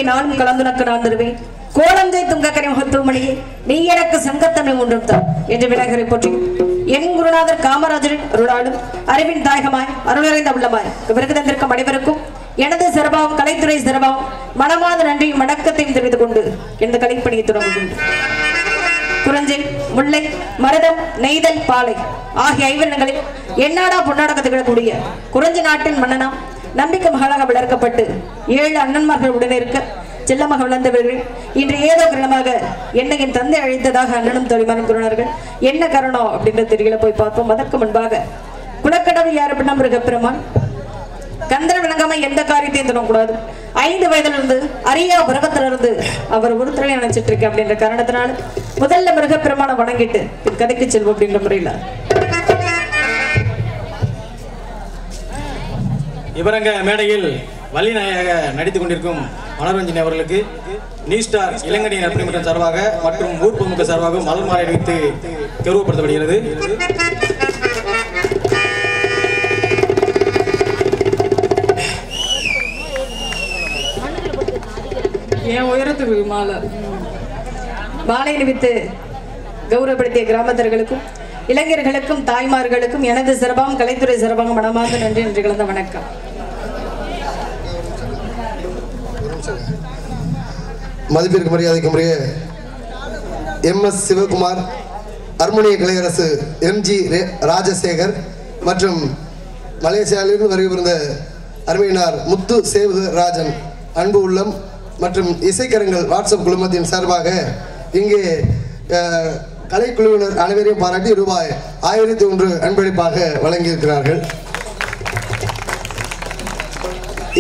நானும் கலந்துனக்கு நான் தருவேன் கோலந்தை துங்கக்கரை மகத்துவமணியே நீ எனக்கு சங்கத்தனை ஒன்றும் தான் என்று விநாயகரை போற்றி என் குருநாதர் காமராஜரின் அருளாலும் அறிவின் தாயகமாய் அருளறிந்த உள்ளமாய் விருது தந்திருக்கும் அனைவருக்கும் எனது சிறப்பாகவும் கலைத்துறை சிறப்பாகவும் மனமாத நன்றியும் வணக்கத்தையும் தெரிவித்துக் கொண்டு எனது கலைப்பணியை தொடங்குகின்றேன். குறிஞ்சி, முல்லை, மருதம், நெய்தல், பாலை ஆகிய ஐவர்ணங்களில் எண்ணாடா பொன்னாடாக திகழக்கூடிய குறிஞ்சி நாட்டின் மன்னனாம் நம்பிக்கை மகளாக வளர்க்கப்பட்டு 7 அண்ணன்மார்கள் உடனே இருக்க செல்லமாக வளர்ந்தவர்கள் இன்று ஏதோ கிரணமாக என்னை என் தந்தை அழைத்ததாக அண்ணனும் தோழிமாரும் கூறினார்கள். என்ன காரணம் அப்படின்றது தெரியல, போய் பார்ப்போம். அதற்கு முன்பாக குலக்கடவுள் யார் அப்படின்னா மிருகப்பெருமான். கந்தர் விளங்காம எந்த காரியத்தையும் தொடரக்கூடாது. 5 வயதிலிருந்து அரியா பருவத்திலிருந்து அவர் ஒருத்தரை நினைச்சிட்டு இருக்கேன் அப்படின்ற காரணத்தினால முதல்ல மிருகப்பெருமானை வணங்கிட்டு கதைக்கு செல்வோம் அப்படின்ற முறையில இவரங்க மேடையில் வள்ளிநாயக நடித்துக் கொண்டிருக்கும் மனோரஞ்சனி அவர்களுக்கு நியூ ஸ்டார் இளங்கணி நற்பணிமன்றம் சார்பாக மற்றும் ஊர் பொதுமக்கள் சார்பாக மலர் மாலை அணிவித்து கௌரவப்படுத்தப்படுகிறது. என் உயரத்துக்கு மாலை அணிவித்து கௌரவப்படுத்திய கிராமத்தர்களுக்கும் இளைஞர்களுக்கும் தாய்மார்களுக்கும் எனது சிறப்பாகவும் கலைத்துறை சிறப்பாகவும் மனமார்ந்த நன்றி என்று கலந்த வணக்கம். மதிப்பிற்கு மரியாதைக்கு முறைய MS சிவகுமார் ஹார்மோனிய கலையரசு எம்ஜி ராஜசேகர் மற்றும் மலேசியாவிலிருந்து வருகிற அருமையினார் முத்து சேவகராஜன் அன்பு உள்ளம் மற்றும் இசைக்கரங்கள் வாட்ஸ்அப் குழுமத்தின் சார்பாக இங்கே கலைக்குழுவினர் அனைவரையும் பாராட்டி ரூபாய் 1001 அன்பளிப்பாக வழங்கியிருக்கிறார்கள்.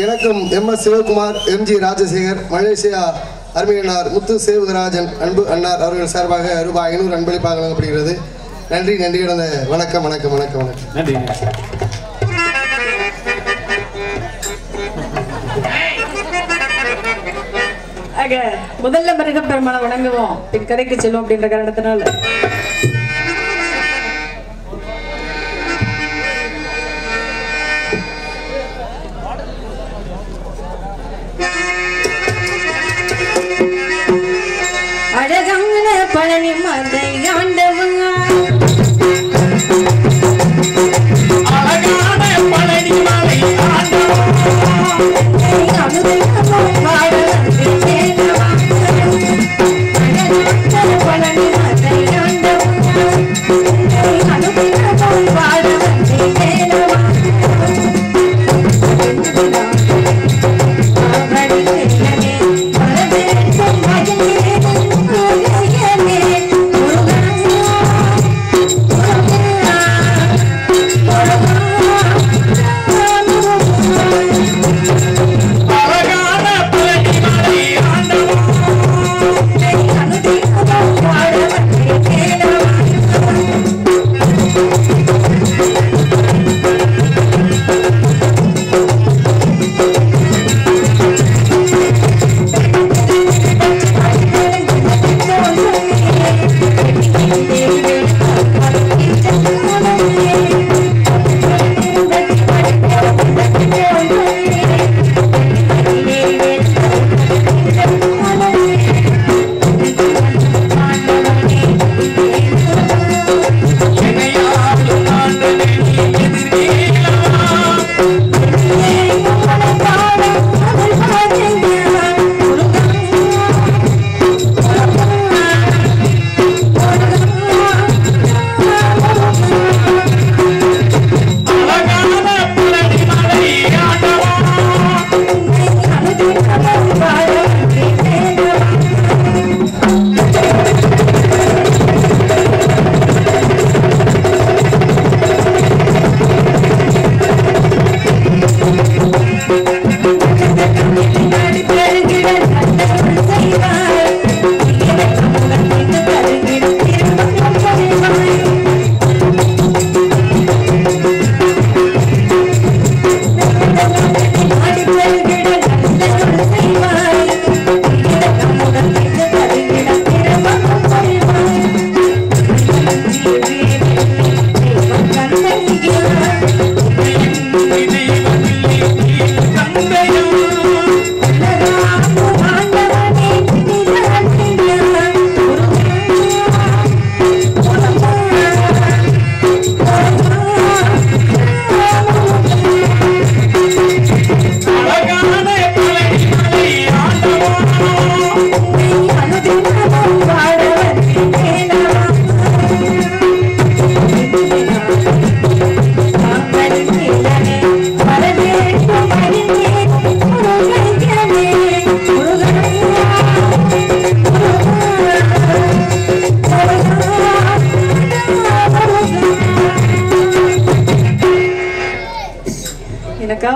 எனக்கும் MS Sivakumar, MG Rajasekar, Malaysia அருமையினார் முத்து சேவகராஜன் அன்பு அன்னார் அவர்கள் சார்பாக ரூபாய் 500 அன்பளிப்பாக வழங்கப்படுகிறது. நன்றி நன்றி கடந்த வணக்கம் வணக்கம் வணக்கம் வணக்கம் நன்றி. முதல்ல மிருகப்பெருமானை வணங்குவோம், பின் கரைக்கு செல்வோம் அப்படின்ற காரணத்தினால அழகான பழனி மதை ஆண்டவன், அழகான பழனி மலை ஆண்டவன், பழனி மதை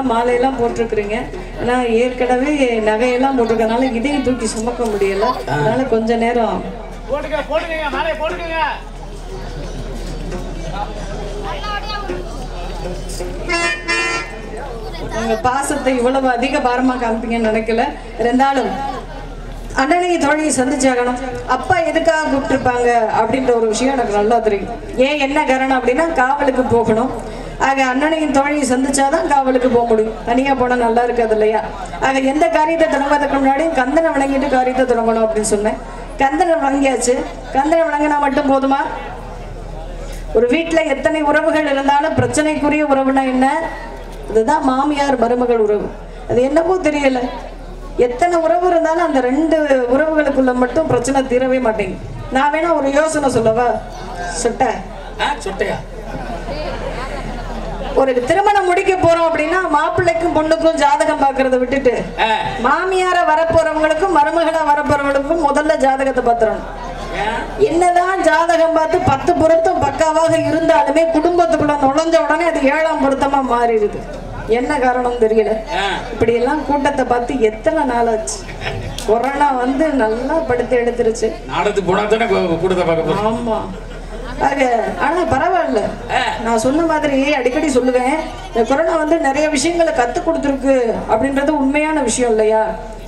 மாலையெல்லாம் போட்டிருக்கிறீங்க. ஆனால் ஏற்கனவே நகையெல்லாம் போட்டிருக்கனால இதையும் தூக்கி சுமக்க முடியல. அதனால கொஞ்ச நேரம் உங்க பாசத்தை இவ்வளவு அதிக பாரமா காமிப்பீங்கன்னு நினைக்கல. இருந்தாலும் அண்ணனையும் தோழியை சந்திச்சாகணும். அப்பா எதுக்காக கூப்பிட்டுருப்பாங்க அப்படின்ற ஒரு விஷயம் எனக்கு நல்லா தெரியும். ஏன் என்ன காரணம் அப்படின்னா காவலுக்கு போகணும். ஆக அண்ணனையும் தோழியை சந்திச்சாதான் காவலுக்கு போக முடியும். தனியா போனா நல்லா இருக்காது இல்லையா? ஆக எந்த காரியத்தை தொடங்குவதற்கு முன்னாடியும் கந்தனை வணங்கிட்டு காரியத்தை தொடங்கணும் அப்படின்னு சொன்னேன். கந்தனை வணங்கியாச்சு. கந்தனை வணங்கினா மட்டும் போதுமா? ஒரு வீட்டுல எத்தனை உறவுகள் இருந்தாலும் பிரச்சனைக்குரிய உறவுனா என்ன? இதுதான் மாமியார் மருமகள் உறவு. அது என்னவோ தெரியல, எத்தனை உறவு இருந்தாலும் அந்த 2 உறவுகளுக்குள்ள மட்டும் பிரச்சனை தீரவே மாட்டேங்குது. நான் வேணா ஒரு யோசனை சொல்லவா? சொட்டை சொட்டையா? ஒரு திருமணம் முடிக்க போறோம் அப்படின்னா மாப்பிள்ளைக்கும் பொண்ணுக்கும் ஜாதகம் பாக்குறத விட்டுட்டு மாமியார வரப்போறவங்களுக்கும் மருமகளா வரப்போறவங்களுக்கும் முதல்ல ஜாதகத்தை பாத்துறோம். என்னதான் ஜாதகம் பார்த்து 10 பொருத்தம் பக்காவாக இருந்தாலுமே குடும்பத்துக்குள்ள நுழைஞ்ச உடனே அது 7ஆம் பொருத்தமா மாறிடுது. என்ன காரணம் தெரியல. இப்படி எல்லாம் கூட்டத்தை பார்த்து எத்தனை நாள் ஆச்சு. கொரோனா வந்து நல்லா படுத்து எடுத்துருச்சு. நாடத்துக்கு போனா தானே கூட்டத்தை பார்க்க போறோம். ஆமா. ஆனா பரவாயில்ல. நான் சொன்ன மாதிரி அடிக்கடி சொல்லுவேன், இந்த கொரோனா வந்து நிறைய விஷயங்களை கத்து கொடுத்துருக்கு அப்படின்றது உண்மையான விஷயம் இல்லையா?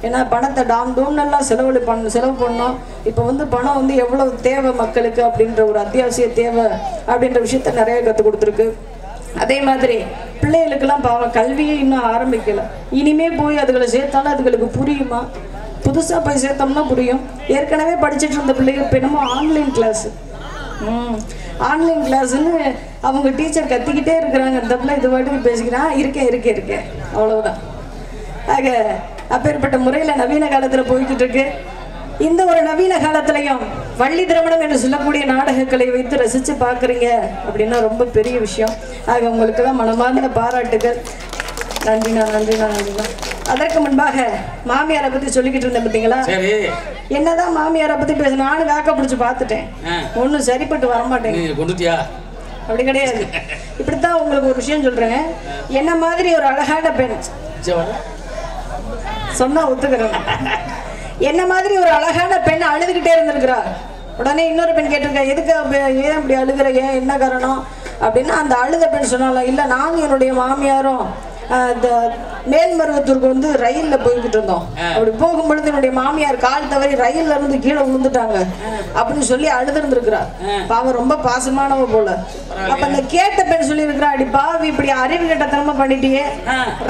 ஏன்னா பணத்தை டோம்னு எல்லாம் செலவு பண்ணோம். இப்போ வந்து பணம் வந்து எவ்வளவு தேவை மக்களுக்கு அப்படின்ற ஒரு அத்தியாவசிய தேவை அப்படின்ற விஷயத்த நிறைய கற்றுக் கொடுத்துருக்கு. அதே மாதிரி பிள்ளைகளுக்கெல்லாம் பாவம் கல்வியே இன்னும் ஆரம்பிக்கல. இனிமே போய் அதுகளை சேர்த்தாலும் அதுகளுக்கு புரியுமா? புதுசாக போய் சேர்த்தோம்னா புரியும். ஏற்கனவே படிச்சுட்டு இருந்த பிள்ளைகள் இப்போ என்னமோ ஆன்லைன் கிளாஸ் கிளாஸ்ன்னு அவங்க டீச்சர் கத்திக்கிட்டே இருக்கிறாங்க. இந்த பிள்ளை இது வாட்டுக்கு பேசிக்கிறான், இருக்கேன் அவ்வளவுதான். ஆக அப்பேற்பட்ட முறையில் நவீன காலத்தில் போய்கிட்டு இருக்கு. இந்த ஒரு நவீன காலத்திலையும் வள்ளி திருமணம் என்று சொல்லக்கூடிய நாடகங்களை வைத்து ரசித்து பார்க்குறீங்க அப்படின்னா ரொம்ப பெரிய விஷயம். ஆக உங்களுக்கெல்லாம் மனமார்ந்த பாராட்டுகள். நன்றிண்ணா. அதற்கு முன்பாக மாமியாரை பத்தி சொல்லிக்கிட்டு இருந்தேன் பார்த்தீங்களா? என்னதான் மாமியாரை பத்தி பேச நானும் காக்க பிடிச்சி பார்த்துட்டேன். ஒன்றும் சரிப்பட்டு வரமாட்டேங்க. அப்படி கிடையாது. இப்படித்தான் உங்களுக்கு ஒரு விஷயம் சொல்றேன். என்ன மாதிரி ஒரு அழகான பெண் சொன்னா ஒத்துக்கிறேன். என்ன மாதிரி ஒரு அழகான பெண் அழுதுகிட்டே இருந்திருக்கிறா. உடனே இன்னொரு பெண் கேட்டிருக்கா, எதுக்கு ஏன் அப்படி அழுகிற, ஏன் என்ன காரணம் அப்படின்னா, அந்த அழுத பெண் சொன்னால, இல்லை நானும் என்னுடைய மாமியாரும் இந்த மேல்மருவத்தூருக்கு வந்து ரயில்ல போய்கிட்டு இருந்தோம். அப்படி போகும்பொழுது என்னுடைய மாமியார் கால் தவறி ரயில்ல இருந்து கீழே விழுந்துட்டாங்க அப்படின்னு சொல்லி அழுதுருந்துருக்கிறா. பாவம் ரொம்ப பாசமானவ போல. அப்ப அந்த கேட்ட பெண் சொல்லி இருக்கிறா, அடி பாவி இப்படி அறிவு கட்டத்தனமா பண்ணிட்டியே,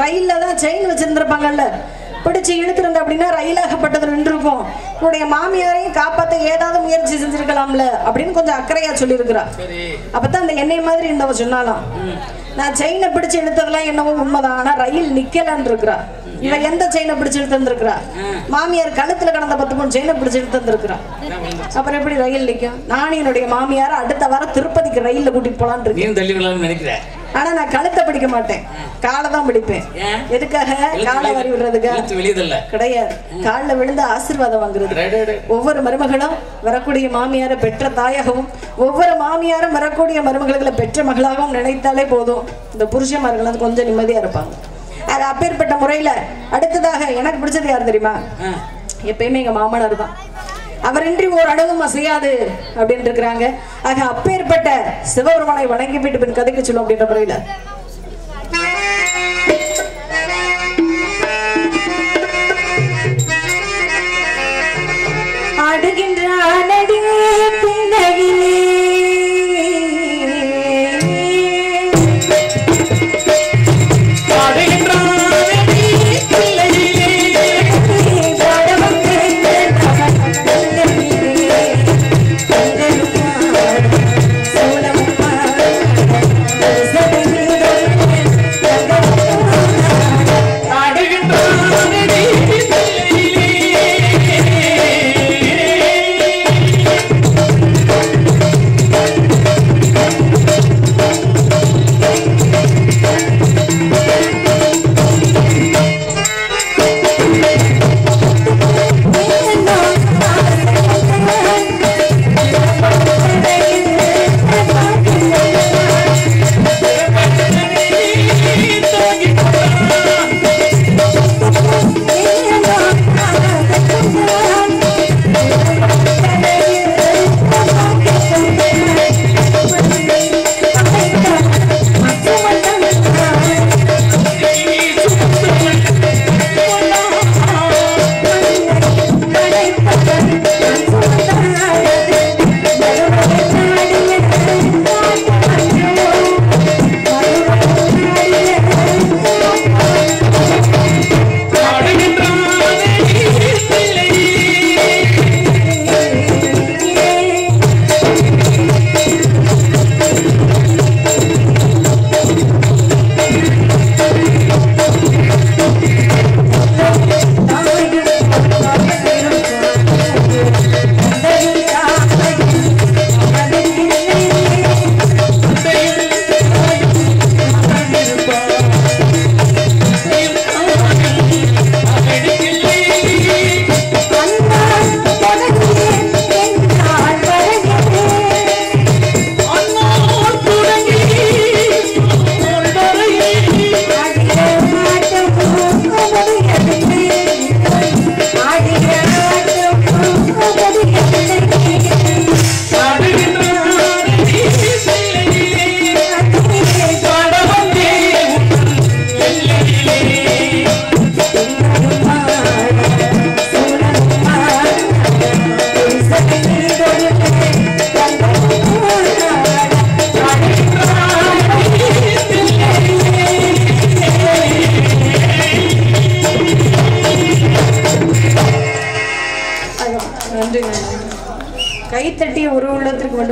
ரயில்ல தான் செயின் வச்சிருந்திருப்பாங்கல்ல, பிடிச்சு இழுத்துருந்த அப்படின்னா ரயிலாகப்பட்டது நின்று இருக்கும், உன்னுடைய மாமியாரையும் காப்பாற்ற ஏதாவது முயற்சி செஞ்சிருக்கலாம்ல அப்படின்னு கொஞ்சம் அக்கறையா சொல்லி இருக்கிறா. அப்பதான் அந்த எண்ணெய் மாதிரி இருந்தவ சொன்னாலாம், நான் செயினை பிடிச்சு இழுத்ததெல்லாம் என்னவோ உண்மைதான், ஆனா ரயில் நிக்கலன்னு இருக்கிறா. இவ எந்த செயினை பிடிச்சு இழுத்துருக்கிறா? மாமியார் கழுத்துல கடந்த 10 பவுன் செயினை பிடிச்சு இழுத்துருக்கிறா. அப்புறம் எப்படி ரயில் நிக்கும்? நானும் என்னுடைய மாமியார அடுத்த வாரம் திருப்பதிக்கு ரயில்ல கூட்டிட்டு போலான்னு இருக்கேன். நினைக்கிறேன். ஆனா நான் கழுத்தை பிடிக்க மாட்டேன், காலை தான் பிடிப்பேன். எதுக்காக? காலை வரி விடுறதுக்கு கிடையாது, காலில் விழுந்து ஆசீர்வாதம் வாங்குறது. ஒவ்வொரு மருமகளும் வரக்கூடிய மாமியார பெற்ற தாயாகவும், ஒவ்வொரு மாமியாரும் வரக்கூடிய மருமகளை பெற்ற மகளாகவும் நினைத்தாலே போதும், இந்த புருஷன்மார்கள் கொஞ்சம் நிம்மதியா இருப்பாங்க. அது அப்பேற்பட்ட முறையில அடுத்ததாக எனக்கு பிடிச்சது யார் தெரியுமா? எப்பயுமே எங்க மாமனார் தான். அவரின்றி ஒரு அணுவும் அசையாது அப்படின்னு இருக்கிறாங்க. ஆக அப்பேற்பட்ட சிவபெருமானை வணங்கி விட்டு பின் கதைக்கு சொல்லும் அப்படின்ற முறையில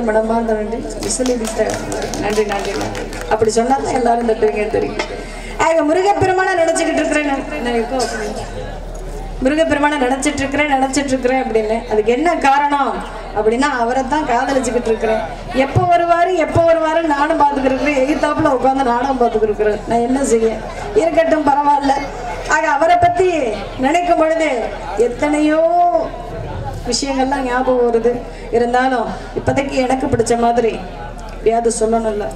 மனமார்ந்த நன்றி. விசிலிட்ட நன்றி நன்றி நன்றி. அப்படி சொன்னா தான் எல்லாரும் தட்டுவீங்க தெரியும். முருகப்பெருமான நினைச்சுக்கிட்டு இருக்கிறேன், முருகப்பெருமான நினைச்சிட்டு இருக்கிறேன் அப்படின்னு. அதுக்கு என்ன காரணம் அப்படின்னா அவரை தான் காதலிச்சுக்கிட்டு இருக்கிறேன். எப்போ வருவாரு நானும் பார்த்துக்கிருக்கிறேன். எகித்தாப்புல உட்காந்து நானும் பார்த்துக்கிருக்கிறேன். நான் என்ன செய்ய, இருக்கட்டும் பரவாயில்ல. ஆக அவரை பத்தி நினைக்கும் பொழுது எத்தனையோ விஷயங்கள்லாம் ஞாபகம் வருது. இருந்தாலும் இப்போதைக்கு எனக்கு பிடிச்ச மாதிரி எப்படியாவது சொல்லணும்ல.